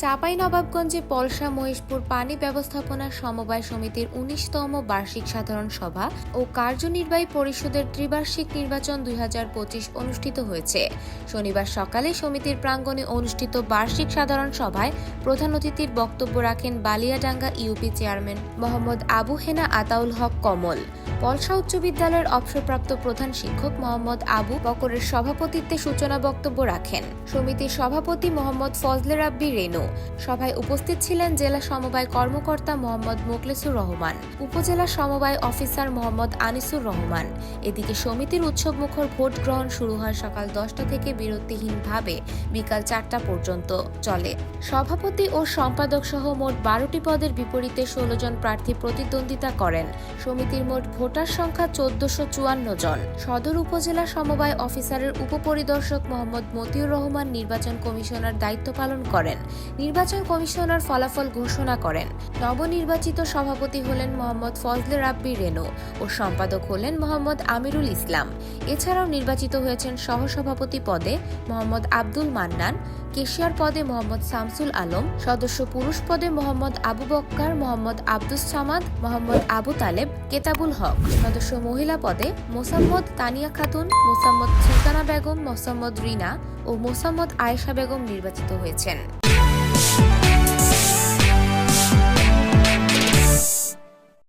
চাঁপাইনবাবগঞ্জে পলসা মহেশপুর পানি ব্যবস্থাপনা সমবায় সমিতির ১৯তম বার্ষিক সাধারণ সভা ও কার্যনির্বাহী পরিষদের ত্রিবার্ষিক নির্বাচন ২০২৫ অনুষ্ঠিত হয়েছে। শনিবার সকালে সমিতির প্রাঙ্গণে অনুষ্ঠিত বার্ষিক সাধারণ সভায় প্রধান অতিথির বক্তব্য রাখেন বালিয়াডাঙ্গা ইউপি চেয়ারম্যান মোহাম্মদ আবু হেনা আতাউল হক কমল। পলসা উচ্চ বিদ্যালয়ের অবসরপ্রাপ্ত প্রধান শিক্ষক মোহাম্মদ আবু বকরের সভাপতিত্বে সূচনা বক্তব্য রাখেন সমিতির সভাপতি মোহাম্মদ ফজলে রাব্বি রেনু। সভায় উপস্থিত ছিলেন জেলা সমবায় কর্মকর্তা মোহাম্মদ মোখলেসুর রহমান, উপজেলা সমবায় অফিসার মোহাম্মদ আনিসুর রহমান। এদিকে সমিতির উৎসবমুখর ভোট গ্রহণ শুরু হয় সকাল 10টা থেকে বিরতিহীনভাবে বিকাল 4টা পর্যন্ত চলে। সভাপতি ও সম্পাদক সহ মোট 12টি পদের বিপরীতে 16 জন প্রার্থী প্রতিদ্বন্দ্বিতা করেন। সমিতির মোট ভোটার সংখ্যা 1454 জন। সদর উপজেলা সমবায় অফিসারের উপপরিদর্শক মোহাম্মদ মতিউর রহমান নির্বাচন কমিশনার দায়িত্ব পালন করেন। নির্বাচন কমিশনার ফলাফল ঘোষণা করেন। নবনির্বাচিত সভাপতি হলেন মোহাম্মদ ফজলে রাব্বি রেনু ও সম্পাদক হলেন মোহাম্মদ আমিরুল ইসলাম। এছাড়াও নির্বাচিত হয়েছেন সহসভাপতি পদে মোহাম্মদ আব্দুল মান্নান, কেশিয়ার পদে মোহাম্মদ শামসুল আলম, সদস্য পুরুষ পদে মোহাম্মদ আবু বক্কার, মোহাম্মদ আব্দুস সামাদ, মোহাম্মদ আবু তালেব, কেতাবুল হক, সদস্য মহিলা পদে মোসাম্মদ তানিয়া খাতুন, মোসাম্মদ সুলতানা বেগম, মোসাম্মদ রিনা ও মোসাম্মদ আয়েশা বেগম নির্বাচিত হয়েছেন।